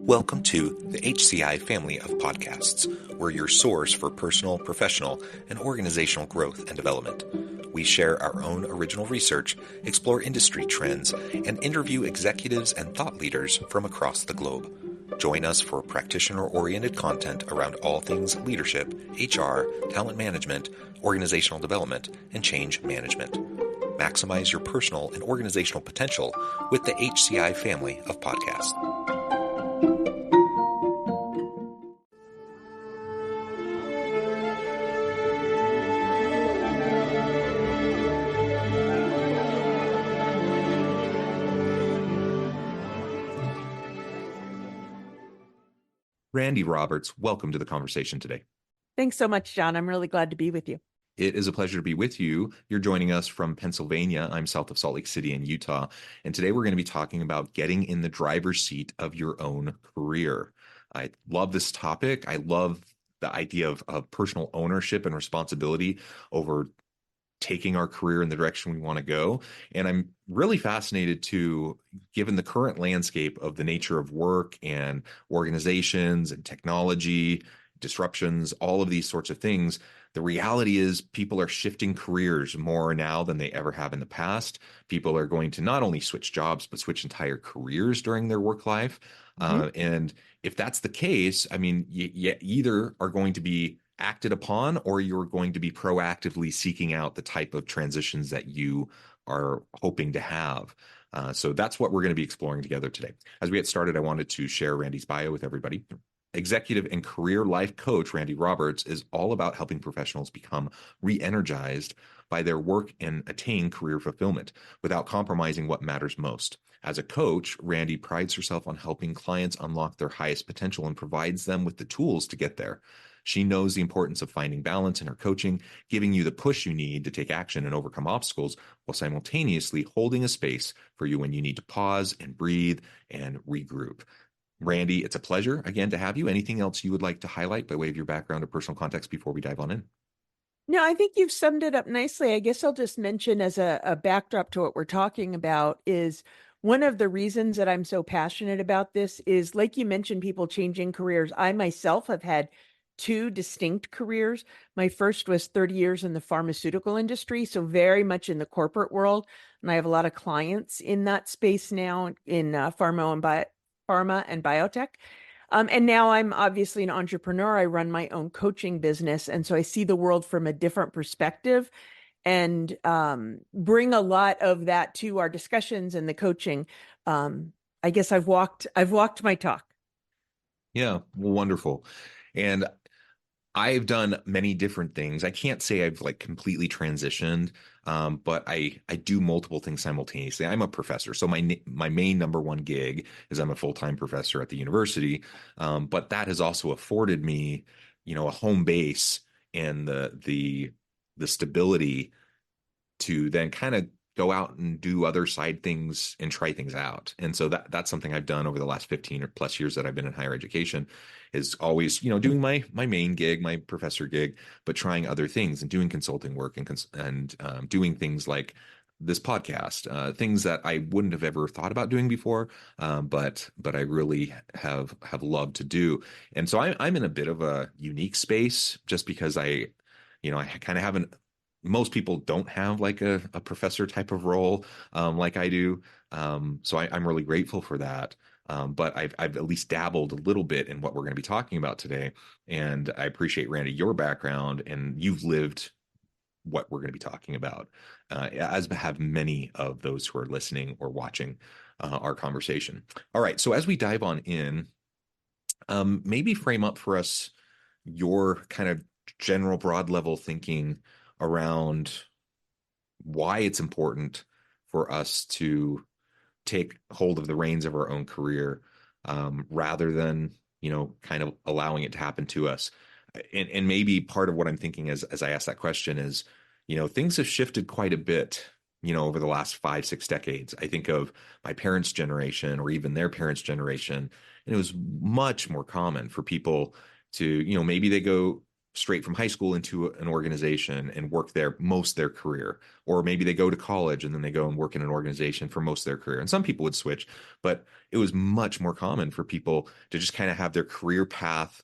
Welcome to the HCI family of podcasts. We're your source for personal, professional, and organizational growth and development. We share our own original research, explore industry trends, and interview executives and thought leaders from across the globe. Join us for practitioner-oriented content around all things leadership, HR, talent management, organizational development, and change management. Maximize your personal and organizational potential with the HCI family of podcasts. Randi Roberts, welcome to the conversation today. Thanks so much, John. I'm really glad to be with you. It is a pleasure to be with you. You're joining us from Pennsylvania. I'm south of Salt Lake City in Utah. And today we're going to be talking about getting in the driver's seat of your own career. I love this topic. I love the idea of personal ownership and responsibility over taking our career in the direction we want to go. And I'm really fascinated to, given the current landscape of the nature of work and organizations and technology, disruptions, all of these sorts of things, the reality is people are shifting careers more now than they ever have in the past. People are going to not only switch jobs, but switch entire careers during their work life. And if that's the case, I mean, you either are going to be acted upon or you're going to be proactively seeking out the type of transitions that you are hoping to have. So that's what we're going to be exploring together today. As we get started, I wanted to share Randi's bio with everybody. Executive and career life coach Randi Roberts is all about helping professionals become re-energized by their work and attain career fulfillment without compromising what matters most. As a coach, Randi prides herself on helping clients unlock their highest potential and provides them with the tools to get there. She knows the importance of finding balance in her coaching, giving you the push you need to take action and overcome obstacles while simultaneously holding a space for you when you need to pause and breathe and regroup. Randi, it's a pleasure again to have you. Anything else you would like to highlight by way of your background or personal context before we dive on in? No, I think you've summed it up nicely. I guess I'll just mention as a backdrop to what we're talking about is one of the reasons that I'm so passionate about this is, like you mentioned, people changing careers. I myself have had two distinct careers. My first was 30 years in the pharmaceutical industry, so very much in the corporate world. And I have a lot of clients in that space now in pharma and biotech. And now I'm obviously an entrepreneur. I run my own coaching business. And so I see the world from a different perspective and bring a lot of that to our discussions and the coaching. I guess I've walked my talk. Yeah, wonderful. And I've done many different things. I can't say I've like completely transitioned, but I do multiple things simultaneously. I'm a professor, so my main number one gig is I'm a full-time professor at the university. But that has also afforded me, a home base and the stability to then kind of go out and do other side things and try things out. And so that's something I've done over the last 15 or plus years that I've been in higher education, is always, doing my main gig, my professor gig, but trying other things and doing consulting work and doing things like this podcast, things that I wouldn't have ever thought about doing before, but I really have loved to do. And so I'm in a bit of a unique space just because I kind of haven't. Most people don't have like a professor type of role like I do. So I'm really grateful for that. But I've at least dabbled a little bit in what we're going to be talking about today. And I appreciate, Randi, your background, and you've lived what we're going to be talking about, as have many of those who are listening or watching our conversation. All right. So as we dive on in, maybe frame up for us your kind of general broad level thinking around why it's important for us to take hold of the reins of our own career, rather than, kind of allowing it to happen to us. And maybe part of what I'm thinking as I ask that question is, things have shifted quite a bit, over the last 5-6 decades. I think of my parents' generation or even their parents' generation, and it was much more common for people to, maybe they go straight from high school into an organization and work there most of their career. Or maybe they go to college and then they go and work in an organization for most of their career. And some people would switch, but it was much more common for people to just kind of have their career path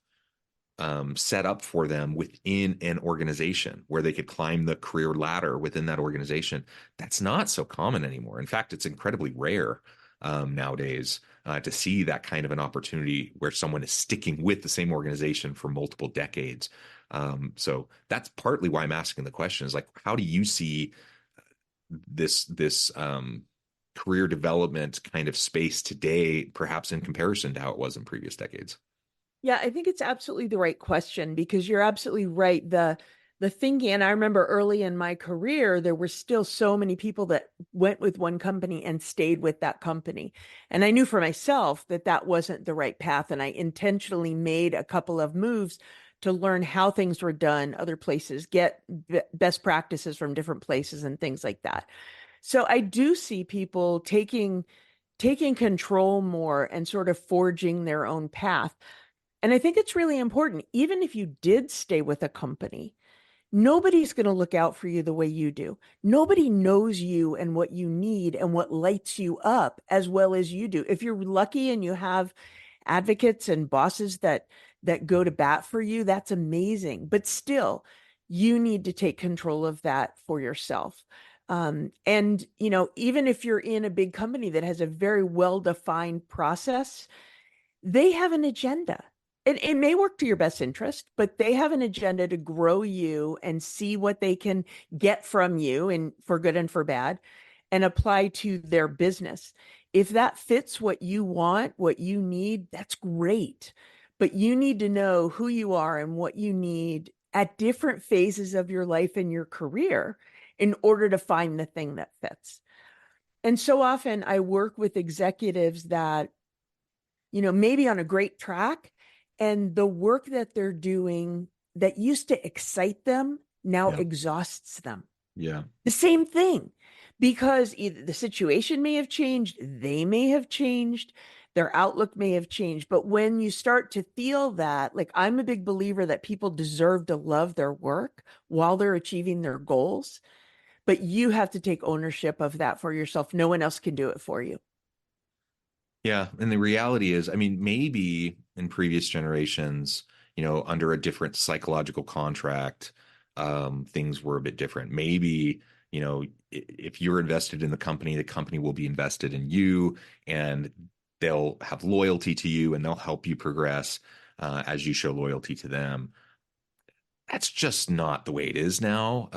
set up for them within an organization where they could climb the career ladder within that organization. That's not so common anymore. In fact, it's incredibly rare nowadays to see that kind of an opportunity where someone is sticking with the same organization for multiple decades. So that's partly why I'm asking the question is like, how do you see this career development kind of space today, perhaps in comparison to how it was in previous decades? Yeah, I think it's absolutely the right question because you're absolutely right. The thinking, and I remember early in my career, there were still so many people that went with one company and stayed with that company. And I knew for myself that that wasn't the right path. And I intentionally made a couple of moves to learn how things were done other places, get best practices from different places and things like that. So I do see people taking control more and sort of forging their own path. And I think it's really important, even if you did stay with a company, nobody's going to look out for you the way you do. Nobody knows you and what you need and what lights you up as well as you do. If you're lucky and you have advocates and bosses that go to bat for you, that's amazing. But still, you need to take control of that for yourself. And even if you're in a big company that has a very well-defined process, they have an agenda. It may work to your best interest, but they have an agenda to grow you and see what they can get from you, and for good and for bad, and apply to their business. If that fits what you want, what you need, that's great. But you need to know who you are and what you need at different phases of your life and your career in order to find the thing that fits. And so often I work with executives that maybe on a great track, and the work that they're doing that used to excite them now Yeah. exhausts them. Yeah. The same thing, because either the situation may have changed, they may have changed, their outlook may have changed. But when you start to feel that, like I'm a big believer that people deserve to love their work while they're achieving their goals, but you have to take ownership of that for yourself. No one else can do it for you. Yeah, and the reality is, I mean, maybe in previous generations, under a different psychological contract, things were a bit different. Maybe, if you're invested in the company will be invested in you, and they'll have loyalty to you, and they'll help you progress as you show loyalty to them. That's just not the way it is now.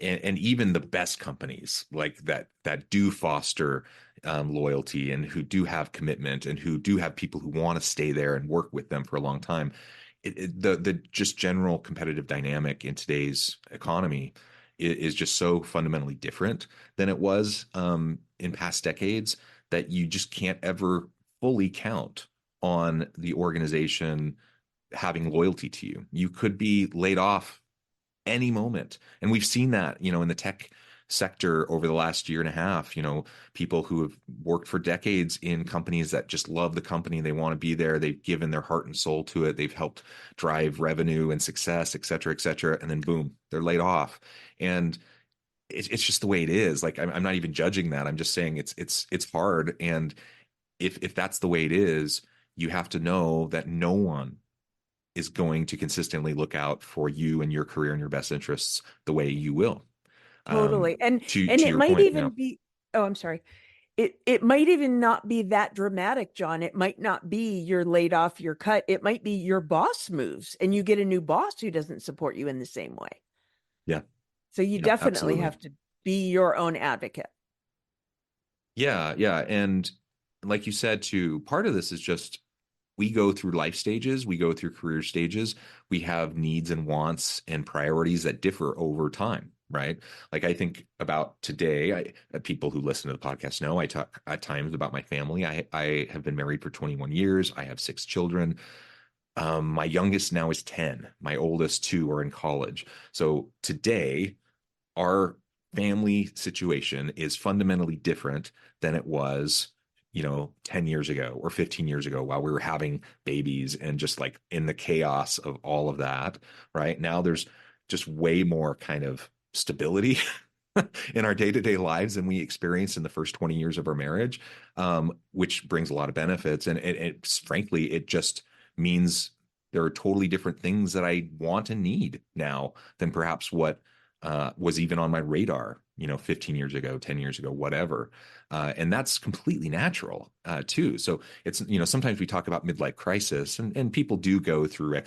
And even the best companies like that do foster loyalty and who do have commitment and who do have people who want to stay there and work with them for a long time. The just general competitive dynamic in today's economy is just so fundamentally different than it was in past decades that you just can't ever fully count on the organization having loyalty to you. You could be laid off any moment. And we've seen that, in the tech sector over the last year and a half, people who have worked for decades in companies that just love the company, they want to be there, they've given their heart and soul to it, they've helped drive revenue and success, et cetera, et cetera. And then boom, they're laid off. And it's just the way it is. Like I'm not even judging that. I'm just saying it's hard. And if that's the way it is, you have to know that no one is going to consistently look out for you and your career and your best interests the way you will. Um, Totally. And to and to it your might point, yeah, even be, oh, I'm sorry. It might even not be that dramatic, John. It might not be you're laid off, you're cut. It might be your boss moves and you get a new boss who doesn't support you in the same way. yeah, So you yeah, definitely absolutely, have to be your own advocate. yeah, yeah. And like you said, too, part of this is just we go through life stages, we go through career stages, we have needs and wants and priorities that differ over time. Right. Like I think about today, people who listen to the podcast know I talk at times about my family. I have been married for 21 years. I have 6 children. My youngest now is 10. My oldest two are in college. So today, our family situation is fundamentally different than it was 10 years ago or 15 years ago while we were having babies and just like in the chaos of all of that, right? Now there's just way more kind of stability in our day-to-day lives than we experienced in the first 20 years of our marriage, which brings a lot of benefits. And frankly, it just means there are totally different things that I want and need now than perhaps what was even on my radar, 15 years ago, 10 years ago, whatever. And that's completely natural too. So it's, sometimes we talk about midlife crisis and people do go through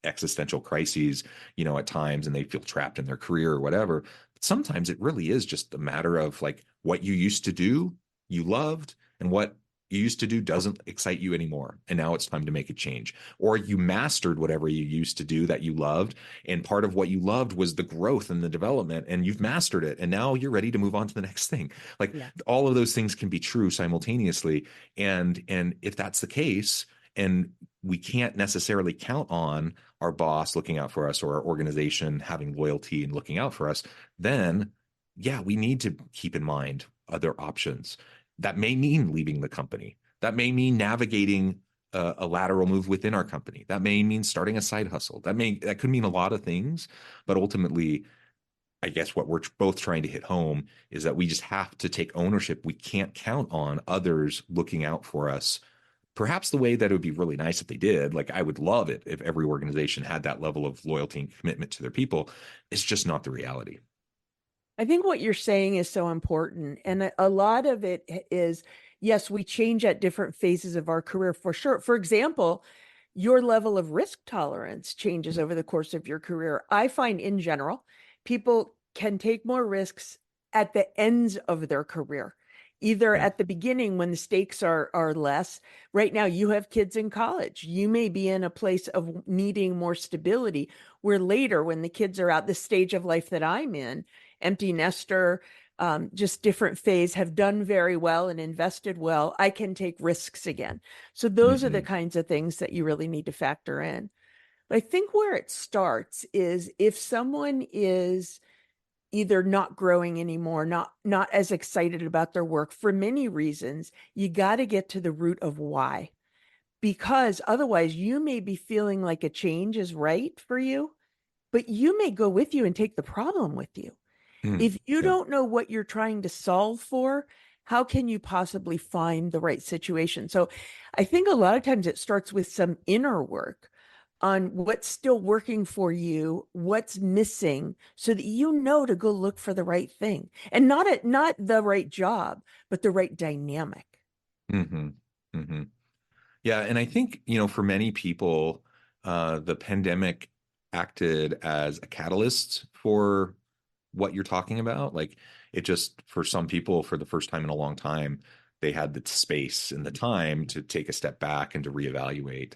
existential crises, at times and they feel trapped in their career or whatever. But sometimes it really is just a matter of like what you used to do, you loved, and what you used to do doesn't excite you anymore. And now it's time to make a change. Or you mastered whatever you used to do that you loved. And part of what you loved was the growth and the development, and you've mastered it. And now you're ready to move on to the next thing. Like Yeah. all of those things can be true simultaneously. And if that's the case, and we can't necessarily count on our boss looking out for us or our organization having loyalty and looking out for us, then yeah, we need to keep in mind other options. That may mean leaving the company. That may mean navigating a lateral move within our company. That may mean starting a side hustle. That could mean a lot of things, but ultimately, I guess what we're both trying to hit home is that we just have to take ownership. We can't count on others looking out for us. Perhaps the way that it would be really nice if they did, like I would love it if every organization had that level of loyalty and commitment to their people. It's just not the reality. I think what you're saying is so important. And a lot of it is, yes, we change at different phases of our career for sure. For example, your level of risk tolerance changes over the course of your career. I find in general, people can take more risks at the ends of their career, either Yeah. at the beginning when the stakes are less. Right now, you have kids in college. You may be in a place of needing more stability, where later, when the kids are out, the stage of life that I'm in, empty nester, just different phase, have done very well and invested well, I can take risks again. So those are the Mm-hmm. kinds of things that you really need to factor in. But I think where it starts is if someone is either not growing anymore, not as excited about their work for many reasons, you got to get to the root of why. Because otherwise you may be feeling like a change is right for you, but you may go with you and take the problem with you. Mm. If you Yeah. don't know what you're trying to solve for, how can you possibly find the right situation? So I think a lot of times it starts with some inner work on what's still working for you, what's missing, so that you know to go look for the right thing. And not the right job, but the right dynamic. Mm-hmm. Mm-hmm. Yeah, and I think, for many people, the pandemic acted as a catalyst for what you're talking about. Like it just, for some people, for the first time in a long time, they had the space and the time to take a step back and to reevaluate,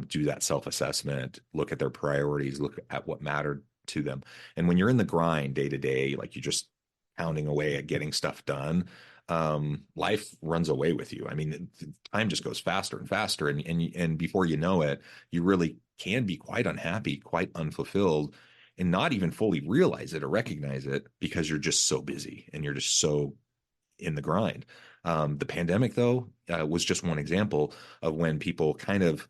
do that self-assessment, look at their priorities, look at what mattered to them. And when you're in the grind day to day, like you're just pounding away at getting stuff done, life runs away with you. I mean, time just goes faster and faster, and before you know it, you really can be quite unhappy, quite unfulfilled, and not even fully realize it or recognize it because you're just so busy and you're just so in the grind. The pandemic, though, was just one example of when people kind of,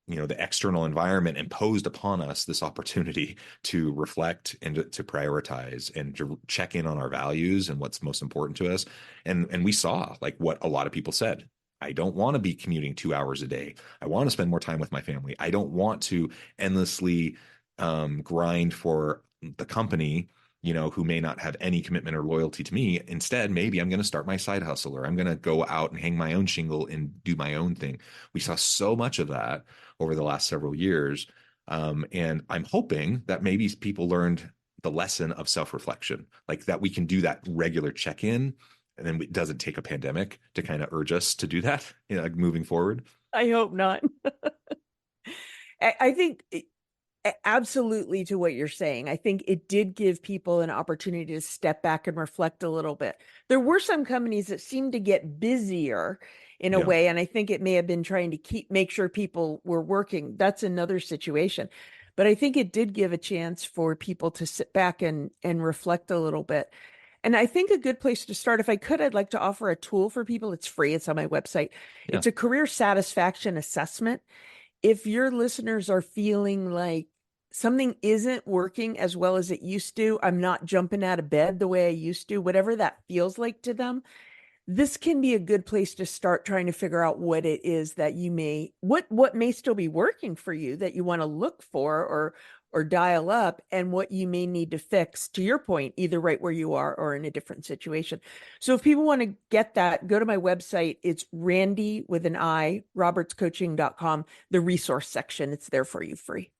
the external environment imposed upon us this opportunity to reflect and to prioritize and to check in on our values and what's most important to us. And we saw like what a lot of people said. I don't want to be commuting 2 hours a day. I want to spend more time with my family. I don't want to endlessly grind for the company, who may not have any commitment or loyalty to me. Instead, maybe I'm going to start my side hustle or I'm going to go out and hang my own shingle and do my own thing. We saw so much of that over the last several years. And I'm hoping that maybe people learned the lesson of self-reflection, like that we can do that regular check-in, and then it doesn't take a pandemic to kind of urge us to do that, like moving forward. I hope not. I think absolutely to what you're saying. I think it did give people an opportunity to step back and reflect a little bit. There were some companies that seemed to get busier in a Yeah. way, and I think it may have been trying to make sure people were working. That's another situation. But I think it did give a chance for people to sit back and reflect a little bit. And I think a good place to start, if I could, I'd like to offer a tool for people. It's free, it's on my website. Yeah, It's a career satisfaction assessment. If your listeners are feeling like something isn't working as well as it used to, I'm not jumping out of bed the way I used to, whatever that feels like to them, this can be a good place to start trying to figure out what it is that you may what may still be working for you that you want to look for or dial up, and what you may need to fix, to your point, either right where you are or in a different situation. So if people want to get that, go to my website. It's Randy with an I, robertscoaching.com, the resource section. It's there for you free.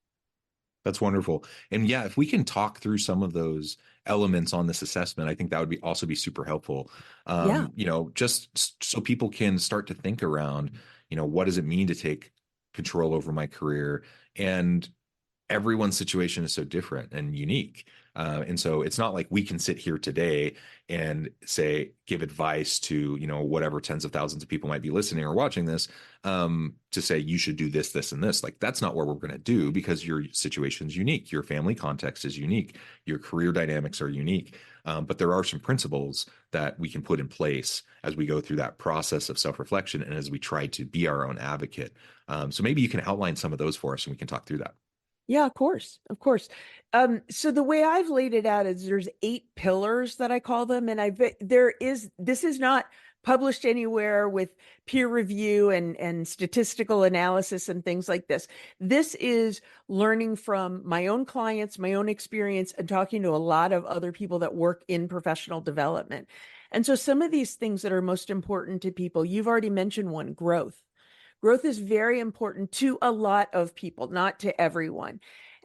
that's wonderful. And yeah, if we can talk through some of those elements on this assessment, I think that would be also be super helpful. Yeah. Just so people can start to think around, what does it mean to take control over my career? And everyone's situation is so different and unique. And so it's not like we can sit here today and say, give advice to, whatever tens of thousands of people might be listening or watching this, to say you should do this, this, and this. Like, that's not what we're going to do because your situation is unique. Your family context is unique. Your career dynamics are unique. But there are some principles that we can put in place as we go through that process of self-reflection and as we try to be our own advocate. So maybe you can outline some of those for us and we can talk through that. Yeah, of course, of course. So the way I've laid it out is there's 8 pillars that I call them, and this is not published anywhere with peer review and statistical analysis and things like this. This is learning from my own clients, my own experience, and talking to a lot of other people that work in professional development. And so some of these things that are most important to people, you've already mentioned one, growth. Growth is very important to a lot of people, not to everyone.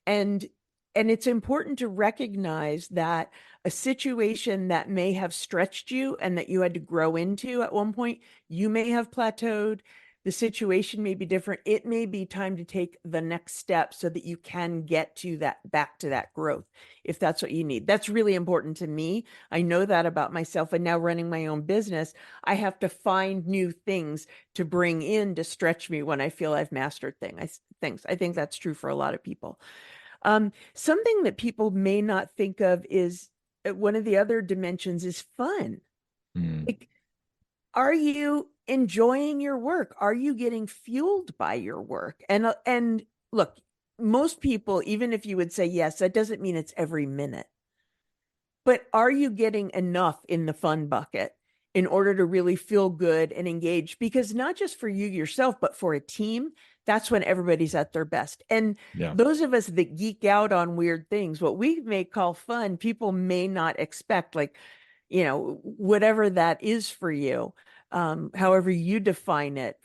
And and it's important to recognize that a situation that may have stretched you and that you had to grow into at one point, you may have plateaued. The situation may be different. It may be time to take the next step so that you can get to that, back to that growth, if that's what you need. That's really important to me. I know that about myself. And now running my own business, I have to find new things to bring in to stretch me when I feel I've mastered things. I think that's true for a lot of people. Something that people may not think of is one of the other dimensions is fun. Mm, Like, are you enjoying your work? Are you getting fueled by your work? And look, most people, even if you would say yes, that doesn't mean it's every minute. But are you getting enough in the fun bucket in order to really feel good and engage? Because not just for you yourself, but for a team, that's when everybody's at their best. And yeah. those of us that geek out on weird things, what we may call fun, people may not expect, like, whatever that is for you, however you define it,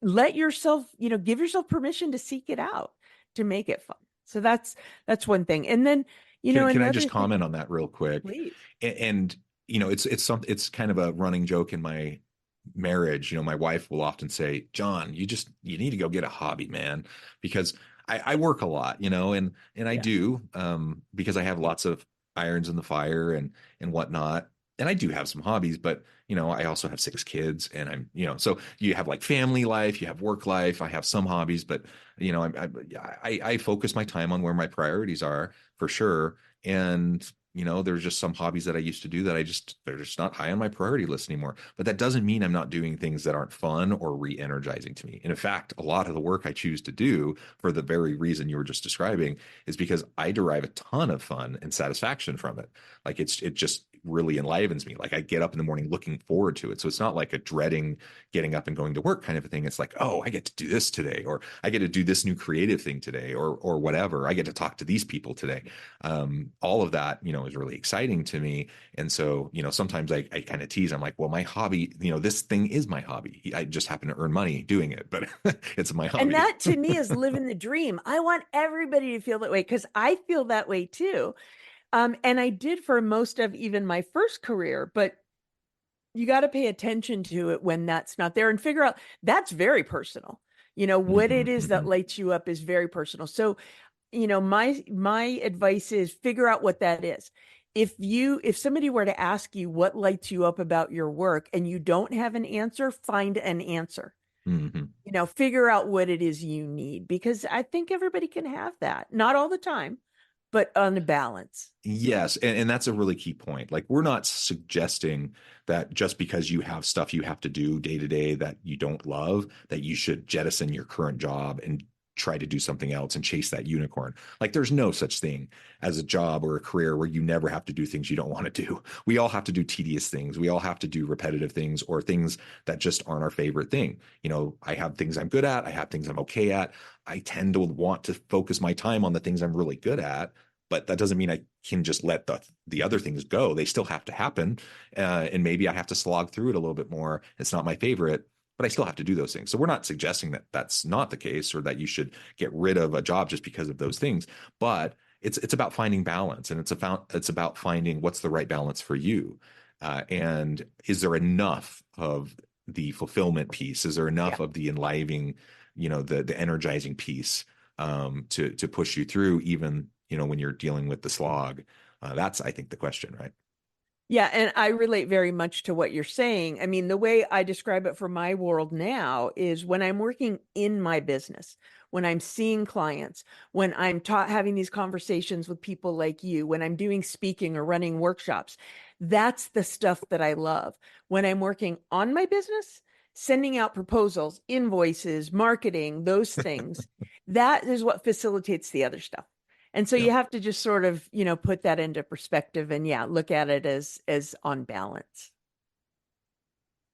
let yourself, give yourself permission to seek it out, to make it fun. So that's one thing. And then, Can I another just thing, comment on that real quick? please. And it's kind of a running joke in my marriage. My wife will often say, John, you need to go get a hobby, man, because I work a lot, and I Yeah. do, because I have lots of irons in the fire and whatnot. And I do have some hobbies, but I also have 6 kids, and so you have like family life, you have work life. I have some hobbies, but I focus my time on where my priorities are for sure. And there's just some hobbies that I used to do that they're just not high on my priority list anymore. But that doesn't mean I'm not doing things that aren't fun or re-energizing to me. And in fact, a lot of the work I choose to do for the very reason you were just describing is because I derive a ton of fun and satisfaction from it. Like, it just really enlivens me. Like, I get up in the morning looking forward to it. So it's not like a dreading getting up and going to work kind of a thing. It's like, oh, I get to do this today, or I get to do this new creative thing today, or whatever. I get to talk to these people today. All of that, is really exciting to me. And so, sometimes I kind of tease, I'm like, well, my hobby, this thing is my hobby. I just happen to earn money doing it, but it's my And hobby. that to me is living the dream. I want everybody to feel that way because I feel that way too. And I did for most of even my first career, but you got to pay attention to it when that's not there and figure out that's very personal. What it Hmm, is that hmm. lights you up is very personal. So, my advice is figure out what that is. If somebody were to ask you what lights you up about your work and you don't have an answer, find an answer. Hmm. Figure out what it is you need, because I think everybody can have that. Not all the time, but on a balance. Yes, and that's a really key point. Like, we're not suggesting that just because you have stuff you have to do day to day that you don't love, that you should jettison your current job and try to do something else and chase that unicorn. Like, there's no such thing as a job or a career where you never have to do things you don't want to do. We all have to do tedious things. We all have to do repetitive things or things that just aren't our favorite thing. I have things I'm good at, I have things I'm okay at. I tend to want to focus my time on the things I'm really good at, but that doesn't mean I can just let the other things go. They still have to happen, and maybe I have to slog through it a little bit more. It's not my favorite, but I still have to do those things. So we're not suggesting that that's not the case or that you should get rid of a job just because of those things. But it's about finding balance, and it's about finding what's the right balance for you, and is there enough of the fulfillment piece? Is there enough Yeah. of the enlivening, the energizing piece, to push you through, even when you're dealing with the slog? That's, I think, the question, right? Yeah, and I relate very much to what you're saying. I mean, the way I describe it for my world now is when I'm working in my business, when I'm seeing clients, when I'm having these conversations with people like you, when I'm doing speaking or running workshops, that's the stuff that I love. When I'm working on my business, sending out proposals, invoices, marketing, those things, that is what facilitates the other stuff. And so Yeah. you have to just sort of, put that into perspective and yeah, look at it as on balance.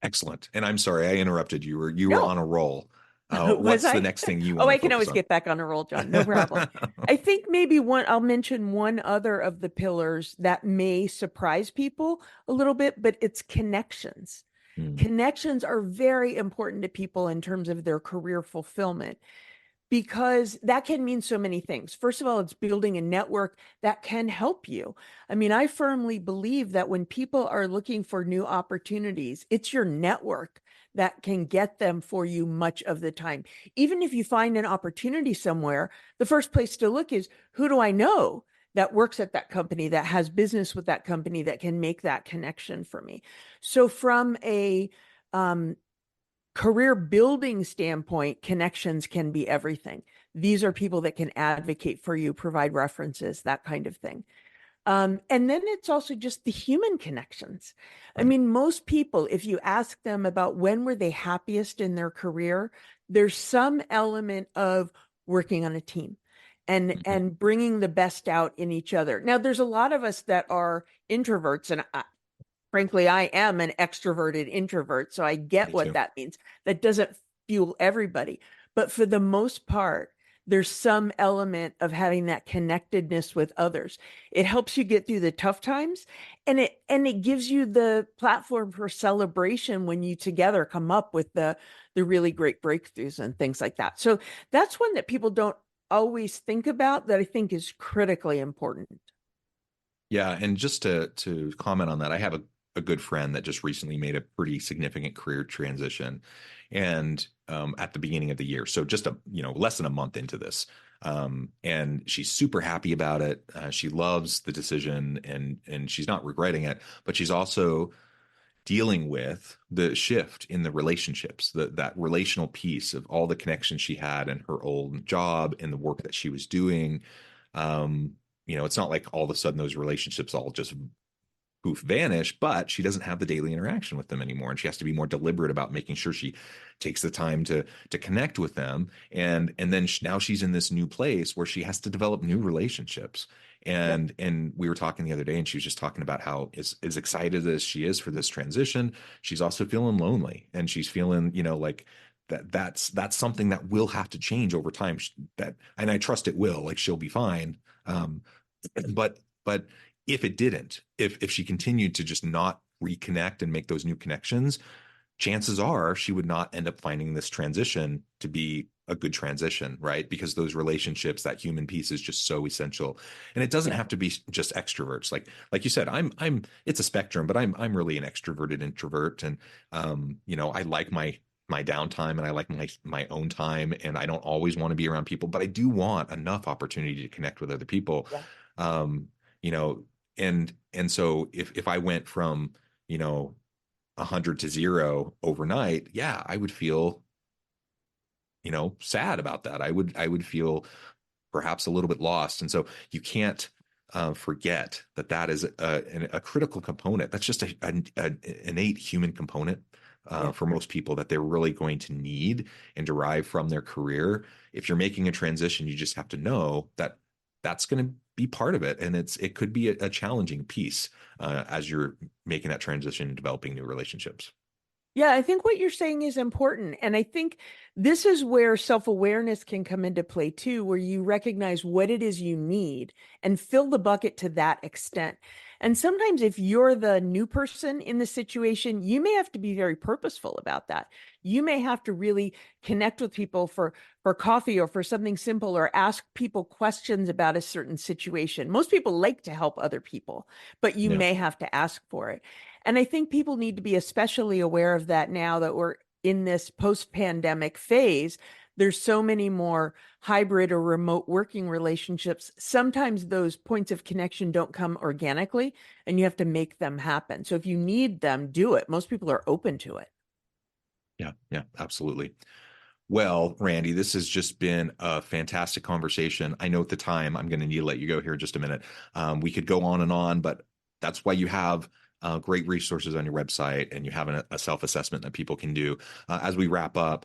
Excellent. And I'm sorry I interrupted you. You were No, on a roll. was What's the I? next thing you Oh, want to I can focus always on? get back on a roll, John. No problem. I think maybe I'll mention one other of the pillars that may surprise people a little bit, but it's connections. Hmm. Connections are very important to people in terms of their career fulfillment, because that can mean so many things. First of all, it's building a network that can help you. I mean, I firmly believe that when people are looking for new opportunities, it's your network that can get them for you much of the time. Even if you find an opportunity somewhere, the first place to look is, who do I know that works at that company, that has business with that company, that can make that connection for me? So from a career building standpoint, connections can be everything. These are people that can advocate for you, provide references, that kind of thing. And then it's also just the human connections. I Right. mean, most people, if you ask them about when were they happiest in their career, there's some element of working on a team and Mhm. and bringing the best out in each other. Now, there's a lot of us that are introverts, and frankly, I am an extroverted introvert, so I get Me what too. that means. That doesn't fuel everybody. But for the most part, there's some element of having that connectedness with others. It helps you get through the tough times, and it gives you the platform for celebration when you together come up with the really great breakthroughs and things like that. So that's one that people don't always think about that I think is critically important. Yeah, and just to comment on that, I have a good friend that just recently made a pretty significant career transition, and at the beginning of the year, so just less than a month into this, and she's super happy about it. She loves the decision, and she's not regretting it, but she's also dealing with the shift in the relationships, that relational piece of all the connections she had in her old job and the work that she was doing. Um, it's not like all of a sudden those relationships all just poof vanish, but she doesn't have the daily interaction with them anymore, and she has to be more deliberate about making sure she takes the time to connect with them. And then now she's in this new place where she has to develop new relationships. Yep. And we were talking the other day, and she was just talking about how as excited as she is for this transition, she's also feeling lonely, and she's feeling like that's something that will have to change over time. That, and I trust it will. Like, she'll be fine. Um, but if it didn't, if she continued to just not reconnect and make those new connections, chances are she would not end up finding this transition to be a good transition, right? Because those relationships, that human piece, is just so essential. And it doesn't Yeah. have to be just extroverts. Like you said, I'm it's a spectrum, but I'm really an extroverted introvert. And I like my downtime, and I like my own time, and I don't always want to be around people, but I do want enough opportunity to connect with other people. Yeah. Um, you know, and so if I went from, 100 to 0 overnight, yeah, I would feel, sad about that. I would feel perhaps a little bit lost. And so you can't forget that that is a critical component. That's just an innate human component Yeah. for most people that they're really going to need and derive from their career. If you're making a transition, you just have to know that that's going to be part of it, and it could be a challenging piece as you're making that transition and developing new relationships. Yeah, I think what you're saying is important. And I think this is where self-awareness can come into play too, where you recognize what it is you need and fill the bucket to that extent. And sometimes if you're the new person in the situation, you may have to be very purposeful about that. You may have to really connect with people for coffee or for something simple, or ask people questions about a certain situation. Most people like to help other people, but you Yeah. may have to ask for it. And I think people need to be especially aware of that now that we're in this post-pandemic phase. There's so many more hybrid or remote working relationships. Sometimes those points of connection don't come organically, and you have to make them happen. So if you need them, do it. Most people are open to it. Yeah, yeah, absolutely. Well, Randy, this has just been a fantastic conversation. I know at the time I'm going to need to let you go here in just a minute. We could go on and on, but that's why you have great resources on your website, and you have a self-assessment that people can do. As we wrap up,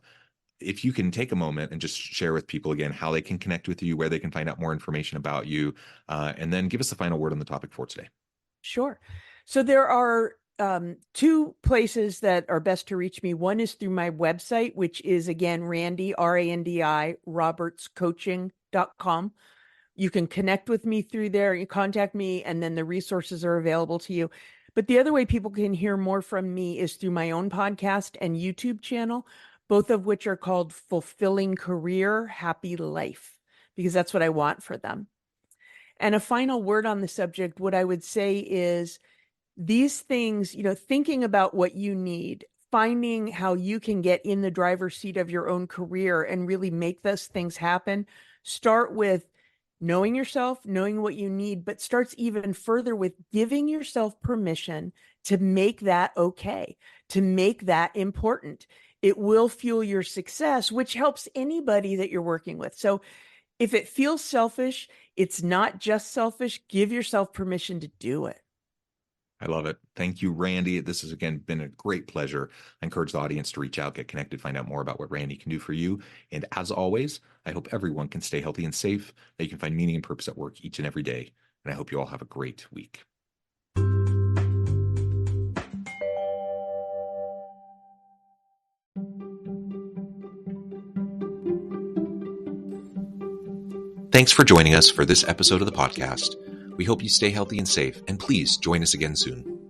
if you can take a moment and just share with people again how they can connect with you, where they can find out more information about you, and then give us the final word on the topic for today. Sure. So there are two places that are best to reach me. One is through my website, which is again Randi, Randi, robertscoaching.com. You can connect with me through there, you contact me, and then the resources are available to you. But the other way people can hear more from me is through my own podcast and YouTube channel, both of which are called Fulfilling Career, Happy Life, because that's what I want for them. And a final word on the subject, what I would say is these things, thinking about what you need, finding how you can get in the driver's seat of your own career and really make those things happen. Start with knowing yourself, knowing what you need, but starts even further with giving yourself permission to make that okay, to make that important. It will fuel your success, which helps anybody that you're working with. So if it feels selfish, it's not just selfish. Give yourself permission to do it. I love it. Thank you, Randy. This has again been a great pleasure. I encourage the audience to reach out, get connected, find out more about what Randy can do for you. And as always, I hope everyone can stay healthy and safe, that you can find meaning and purpose at work each and every day. And I hope you all have a great week. Thanks for joining us for this episode of the podcast. We hope you stay healthy and safe, and please join us again soon.